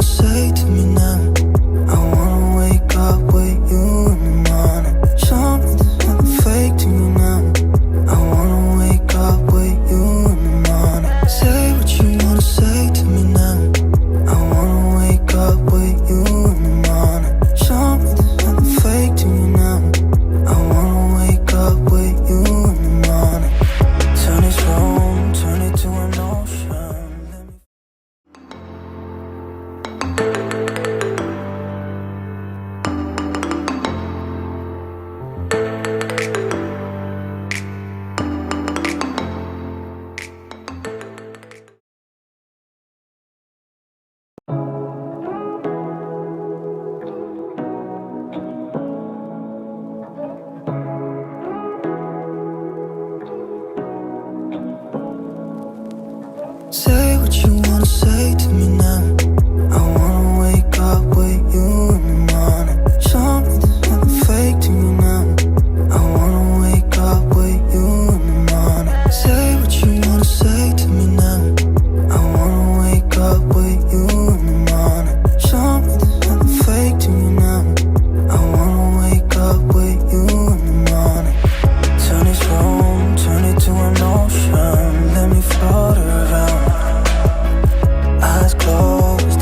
say to me now? I wanna wake up with you in the morning. Show me there's nothing fake to me now. I wanna wake up with you in the morning. Say what you wanna say to me now. I wanna wake up with you in the morning. Show me there's nothing fake to me now. I wanna wake up with you in the morning. Turn this room, turn it to an ocean. Say what you wanna say to me now. I wanna wake up with you in the morning. Show me there's nothing fake to me now. I wanna wake up with you in the morning. Say what you wanna say to me now. I wanna wake up with you in the morning. Show me there's nothing fake to me now. I wanna wake up with you in the morning. Turn this room, turn it to an ocean. Let me float around. Eyes closed,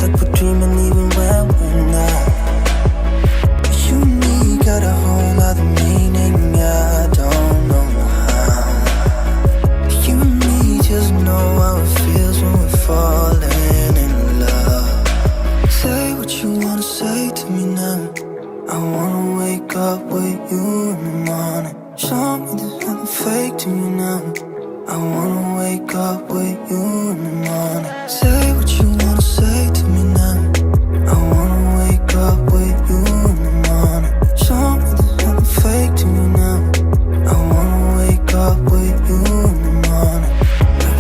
like we're dreaming even when we're not. You and me got a whole other meaning, I don't know how. You and me just know how it feels when we're falling in love. Say what you wanna say to me now. I wanna wake up with you in the morning. Show me there's nothing fake to me now. I wanna wake up with you in the morning. Say what you wanna say to me now. I wanna wake up with you in the morning. Show me there's nothing fake to me now. I wanna wake up with you in the morning. And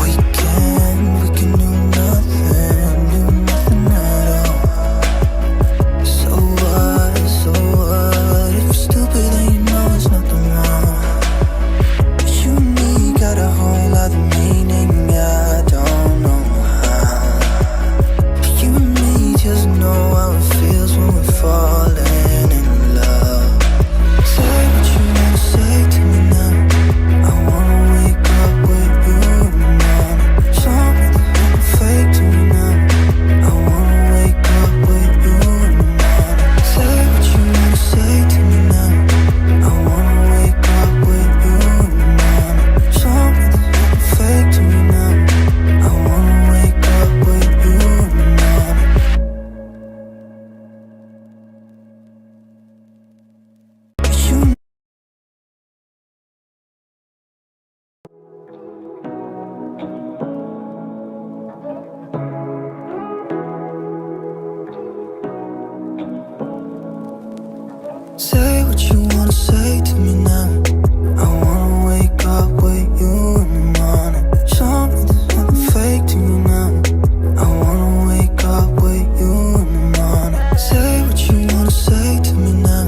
we can do nothing at all. So what, if you're stupid then you know it's nothing wrong. You and me got a whole other meaning, I don't know how. You and me just know how it feels when we're falling in love. Say what you wanna say to me now. I wanna wake up with you in the morning. Show me there's nothing fake to me now. I wanna wake up with you in the morning. Say what you wanna say to me now. I wanna wake up with you in the morning. Show me there's nothing fake to me now. I wanna wake up with you in the morning. You say what you wanna say to me now. I wanna wake up with you in the morning. Show me there's nothing fake to me now. I wanna wake up with you in the morning. Say what you wanna say to me now.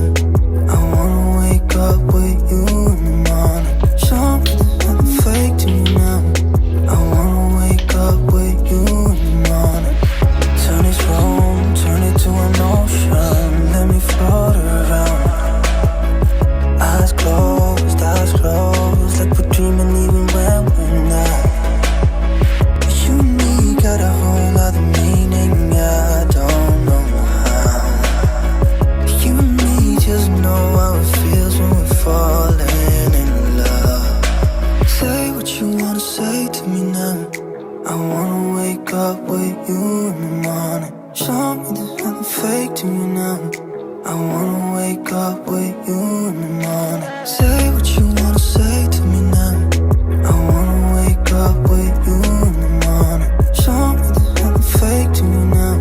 I wanna wake up with you in the morning. Show me there's nothing fake to me now. I wanna wake up with you in the morning. Turn this room, turn it to an ocean. Let me float around. Eyes closed, like we're dreaming even when we're not. You and me got a whole other meaning, I don't know how. You and me just know how it feels when we're falling in love. Say what you wanna say to me now. I wanna wake up with you in the morning. Show me there's nothing fake to me now. I wanna wake up with you in the morning. Say what you wanna say to me now. I wanna wake up with you in the morning. Show me there's nothing fake to me now.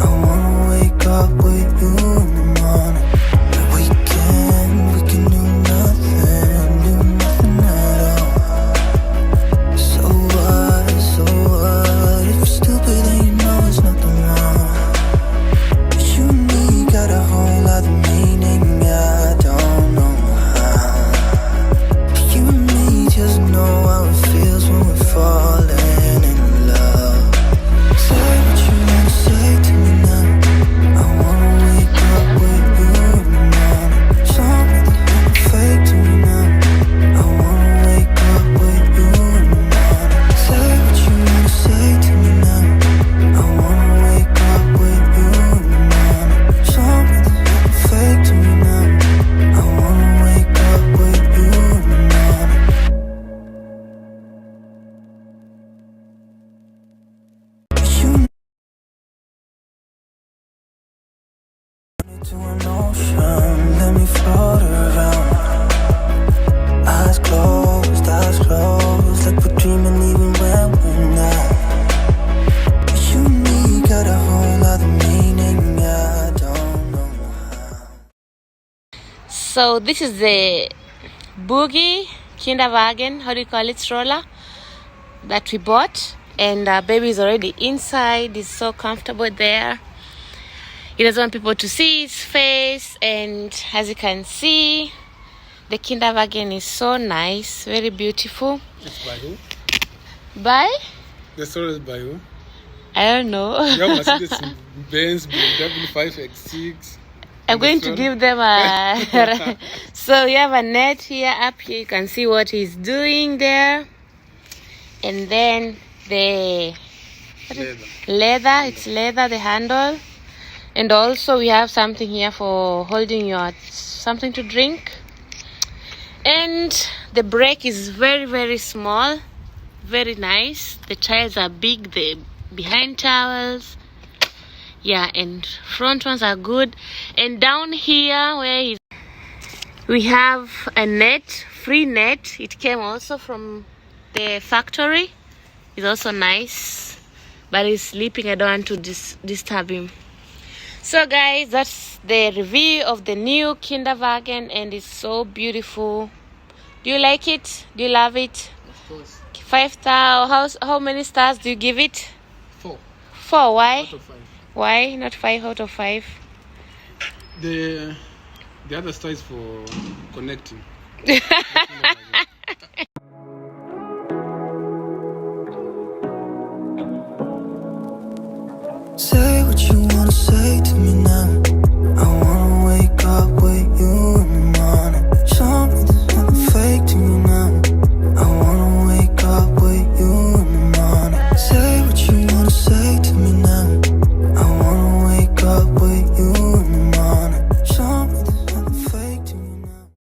I wanna wake up with you in the morning. And we can do nothing at all. So what, if you're stupid then you know it's nothing wrong. You and me got a whole other meaning, I don't know how. to an ocean, let me float around. Eyes closed, like we're dreaming even when we're not. You and me got a whole other meaning, I don't know how. So this is the boogie kinderwagen, how do you call it, stroller that we bought, and baby is already inside. He's so comfortable there. He doesn't want people to see his face, and as you can see, the kinderwagen is so nice, very beautiful. It's by who? By? The stroller is by who? I don't know. You have Mercedes Benz BMW 5X6. I'm going to give them a so we have a net here. Up here you can see what he's doing there, and then the leather, it's leather, the handle, and also we have something here for holding your something to drink, and the brake is very, very small, very nice. The tires are big, the behind towels, yeah, and front ones are good. And down here where we have a net, free net. It came also from the factory. It's also nice, but he's sleeping. I don't want to disturb him. So guys, that's the review of the new kinderwagen, and it's so beautiful. Do you like it? Do you love it? Of course. 5 stars. How many stars do you give it? 4. 4. Why? Out of 5. Why not 5 out of 5? The other star is for connecting. Say what you wanna say to me now.